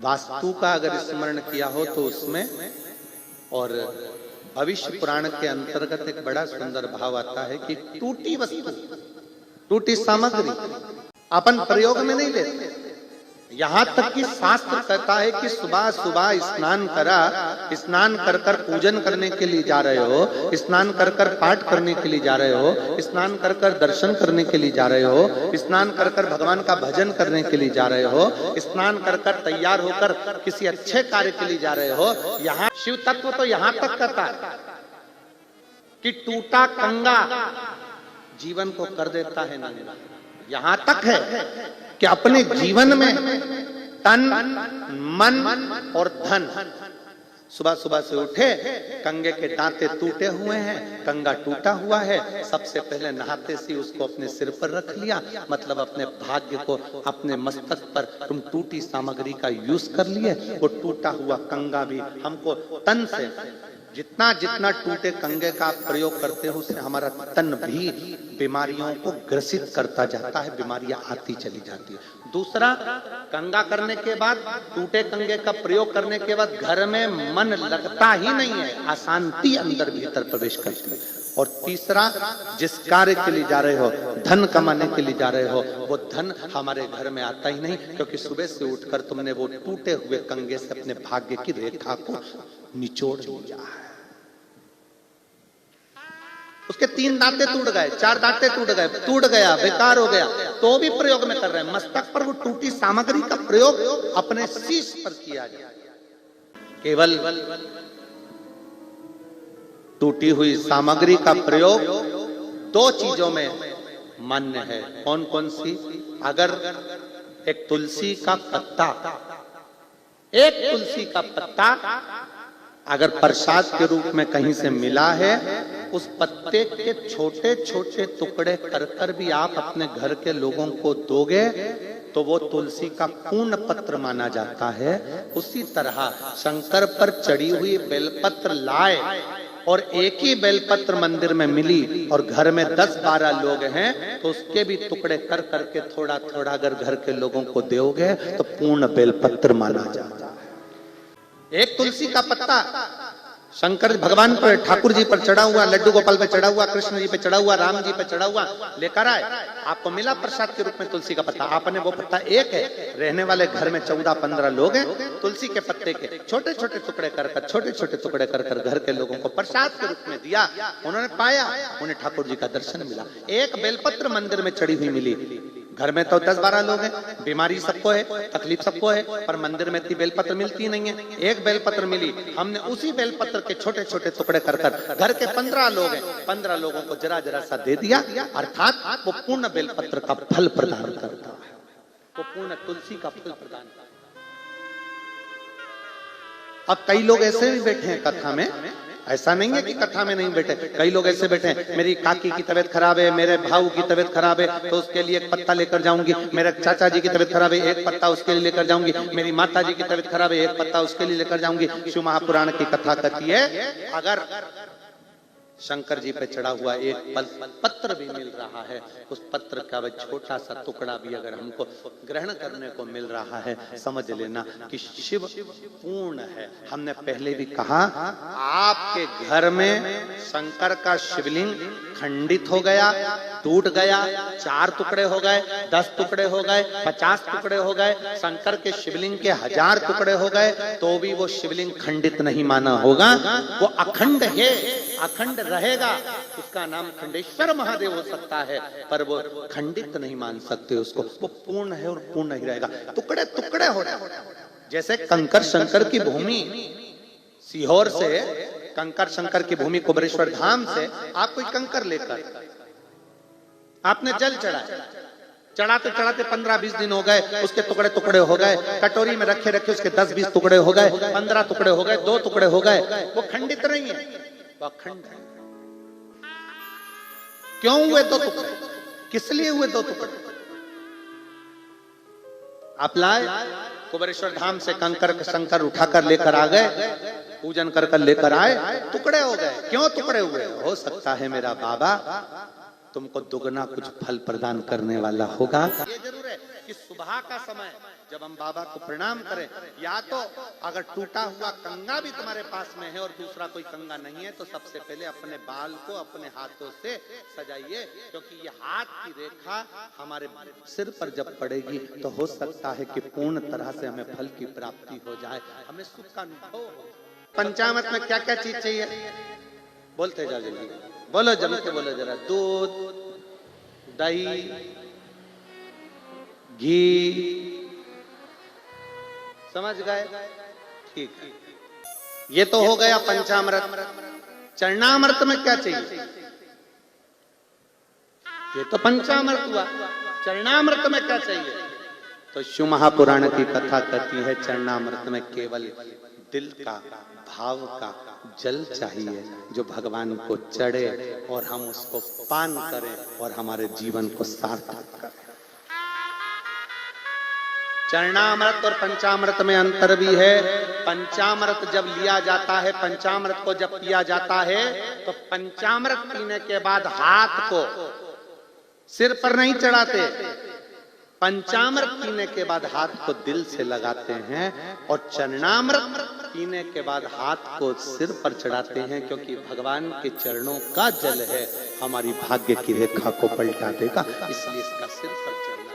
वास्तु का अगर स्मरण किया हो तो उसमें और भविष्य पुराण के अंतर्गत एक बड़ा सुंदर भाव आता है कि टूटी वस्तु, टूटी सामग्री अपन प्रयोग में नहीं लेते। यहां तक कि शास्त्र कहता है कि सुबह सुबह स्नान करा, स्नान कर कर पूजन करने के लिए जा रहे हो, स्नान कर कर पाठ करने के लिए जा रहे हो, स्नान कर कर दर्शन करने के लिए जा रहे हो, स्नान कर कर भगवान का भजन करने के लिए जा रहे हो, स्नान कर कर तैयार होकर किसी अच्छे कार्य के लिए जा रहे हो। यहाँ शिव तत्व तो यहां तक कहता है कि टूटा कंगा जीवन को कर देता है नंगा। यहां तक है कि अपने जीवन में तन मन और धन, सुबह सुबह से उठे, कंगे के दांते टूटे हुए हैं, कंगा टूटा हुआ है, सबसे पहले नहाते से उसको अपने सिर पर रख लिया, मतलब अपने भाग्य को अपने मस्तक पर तुम टूटी सामग्री का यूज कर लिए। वो टूटा हुआ कंगा भी हमको तन से जितना जितना टूटे कंगे का प्रयोग करते हो उससे हमारा तन भी बीमारियों को ग्रसित करता जाता है, बीमारियां आती चली जाती है। दूसरा, कंगा करने के बाद, टूटे कंगे का प्रयोग करने के बाद घर में मन लगता ही नहीं है, अशांति अंदर भीतर प्रवेश करती है। और तीसरा, जिस कार्य के लिए जा रहे हो, धन कमाने के लिए जा रहे हो, वो धन हमारे घर में आता ही नहीं, क्योंकि सुबह से उठकर तुमने वो टूटे हुए कंगे से अपने भाग्य की रेखा को निचोड़ लिया है। उसके 3 दांते टूट गए, 4 दांते टूट गए, टूट गया, बेकार हो गया, तो भी प्रयोग में कर रहे हैं। मस्तक पर वो टूटी सामग्री का प्रयोग अपने शीश पर किया जाए। केवल टूटी हुई सामग्री का प्रयोग 2 चीजों में मान्य है। कौन कौन सी? अगर एक तुलसी का पत्ता, एक तुलसी का पत्ता अगर प्रसाद के रूप में कहीं से मिला है, उस पत्ते के छोटे छोटे टुकड़े कर कर भी आप अपने घर के लोगों को दोगे तो वो तुलसी का पूर्ण पत्र माना जाता है। उसी तरह शंकर पर चढ़ी हुई बेलपत्र लाए और एक ही बेलपत्र मंदिर में मिली और घर में 10-12 लोग हैं तो उसके भी टुकड़े कर करके थोड़ा थोड़ा अगर घर के लोगों को दोगे तो पूर्ण बेलपत्र माना जाता है। एक तुलसी का पत्ता शंकर भगवान पर, ठाकुर जी पर चढ़ा हुआ, लड्डू गोपाल पे चढ़ा हुआ, कृष्ण जी पे चढ़ा हुआ, राम जी पे चढ़ा हुआ लेकर आए, आपको मिला प्रसाद के रूप में तुलसी का पत्ता। आपने वो पत्ता एक है, रहने वाले घर में 14-15 लोग हैं, तुलसी के पत्ते के छोटे छोटे टुकड़े कर कर, छोटे छोटे टुकड़े कर कर घर के लोगों को प्रसाद के रूप में दिया। उन्होंने पाया, उन्हें ठाकुर जी का दर्शन मिला। एक बेलपत्र मंदिर में चढ़ी हुई मिली। घर में तो 10-12 लोग हैं, बीमारी सबको है, तकलीफ सबको है, पर मंदिर में इतनी बेलपत्र मिलती नहीं है। एक बेलपत्र मिली, हमने उसी बेलपत्र के छोटे छोटे टुकड़े कर कर घर के 15 लोग हैं, 15 लोगों को जरा जरा सा दे दिया, अर्थात वो पूर्ण बेलपत्र का फल प्रदान करता है, वो पूर्ण तुलसी का फल प्रदान करता है। अब कई लोग ऐसे भी बैठे हैं कथा में, ऐसा नहीं है कि कथा में नहीं बैठे, कई लोग ऐसे बैठे हैं, मेरी काकी की तबीयत खराब है, मेरे भाऊ की तबीयत खराब है तो उसके लिए एक पत्ता लेकर जाऊंगी, मेरे चाचा जी की तबीयत खराब है एक पत्ता उसके लिए लेकर जाऊंगी, मेरी माता जी की तबीयत खराब है एक पत्ता उसके लिए लेकर जाऊंगी। शिव महापुराण की कथा कहती है, अगर शंकर जी पे चढ़ा हुआ एक पत्र भी मिल रहा है, उस पत्र का वह छोटा सा टुकड़ा भी अगर हमको ग्रहण करने को मिल रहा है, समझ लेना कि शिव पूर्ण है। हमने पहले भी कहा, आपके घर में शंकर का शिवलिंग खंडित हो गया, टूट गया, 4 टुकड़े हो गए, 10 टुकड़े हो गए, 50 टुकड़े हो गए, शंकर के शिवलिंग के 1000 टुकड़े हो गए, तो भी वो शिवलिंग खंडित नहीं माना होगा, वो अखंड है, अखंड रहेगा। उसका नाम खंडेश्वर महादेव हो सकता है, पर वो खंडित नहीं मान सकते उसको, वो पूर्ण है और पूर्ण ही रहेगा। टुकड़े टुकड़े हो रहे, जैसे कंकर शंकर की भूमि सीहोर से, कंकर शंकर की भूमि कुबेरेश्वर धाम से आप कोई कंकर लेकर आपने जल चढ़ाते चढ़ाते 15-20 दिन हो गए, उसके टुकड़े टुकड़े हो गए, कटोरी में रखे रखे उसके 10-20 टुकड़े हो गए, 15 टुकड़े हो गए, 2 टुकड़े हो गए, वो खंडित नहीं है, वो अखंड है। क्यों हुए 2 टुकड़े? किस लिए हुए 2 टुकड़े? आप लाए कुबेरेश्वर धाम से कंकर शंकर उठाकर लेकर आ गए, पूजन कर कर लेकर आए, टुकड़े हो गए। क्यों टुकड़े हुए? हो सकता है मेरा बाबा तुमको दुगना कुछ फल प्रदान करने वाला होगा। ये जरूर है कि सुबह का समय जब हम बाबा को प्रणाम करें, या तो अगर टूटा हुआ कंगा भी तुम्हारे पास में है और दूसरा कोई कंगा नहीं है, तो सबसे पहले अपने बाल को अपने हाथों से सजाइए, क्योंकि ये हाथ की रेखा हमारे सिर पर जब पड़ेगी तो हो सकता है कि पूर्ण तरह से हमें फल की प्राप्ति हो जाए, हमें सुख का अनुभव हो। पंचामृत में क्या क्या चीज चाहिए? बोलते जाओ जल्दी, बोलो जम के बोलो जरा। दूध, दही, घी, समझ गए? ठीक है, ये तो हो गया पंचामृत। चरणामृत में क्या चाहिए? ये तो पंचामृत हुआ। चरणामृत में क्या चाहिए? तो शिव महापुराण की कथा कहती है चरणामृत में केवल दिल का, भाव का जल चाहिए, जो भगवान को चढ़े और हम उसको पान करें और हमारे जीवन को सार्थक करें। चरणामृत और पंचामृत में अंतर भी है। पंचामृत जब लिया जाता है, पंचामृत को जब पिया जाता है, तो पंचामृत पीने के बाद हाथ को सिर पर नहीं चढ़ाते, पंचामृत पीने के बाद हाथ को दिल से लगाते हैं, और चरणामृत पीने के बाद हाथ को सिर पर चढ़ाते हैं, क्योंकि भगवान के चरणों का जल है, हमारी भाग्य की रेखा को पलटा देगा, इसलिए इसका सिर पर चढ़ना।